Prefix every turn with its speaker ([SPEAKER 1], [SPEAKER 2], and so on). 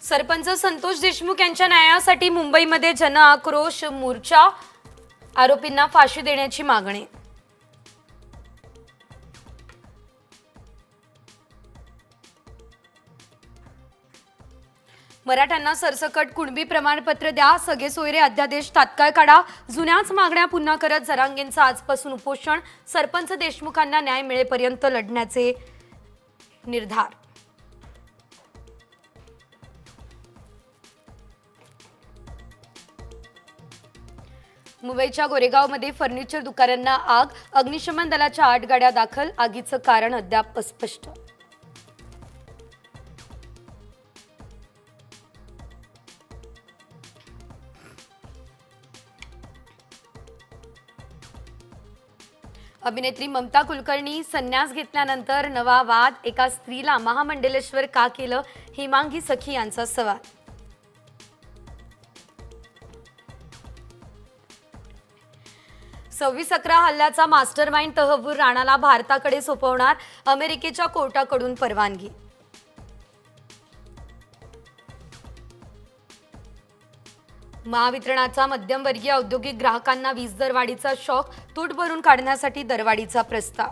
[SPEAKER 1] सरपंच संतोष देशमुख यांच्या न्यायासाठी मुंबईमध्ये जनआक्रोश मोर्चा, आरोपींना फाशी देण्याची मागणी। मराठ्यांना सरसकट कुणबी प्रमाणपत्र द्या, सगळे सोयरे अध्यादेश तात्काळ काढा, जुन्याच मागण्या पुन्हा करत जरांगेंचं आजपासून उपोषण, सरपंच देशमुखांना न्याय मिळेपर्यंत लढण्याचे निर्धार। मुंबईच्या गोरेगावमध्ये फर्निचर दुकानांना आग, अग्निशमन दलाच्या 8 गाड्या दाखल, आगीचं कारण अद्याप अस्पष्ट। अभिनेत्री ममता कुलकर्णी संन्यास घेतल्यानंतर नवा वाद, एका स्त्रीला महामंडलेश्वर का केलं, हिमांगी सखी यांचा सवाल। 26/11 हल्ल्याचा मास्टरमाइंड तहव्वूर राणाला भारताकडे सोपवणार, अमेरिकेच्या कोर्टाकडून परवानगी। महावितरणाचा मध्यमवर्गीय औद्योगिक ग्राहकांना वीज दरवाढीचा शॉक, तूट भरून काढण्यासाठी दरवाढीचा प्रस्ताव।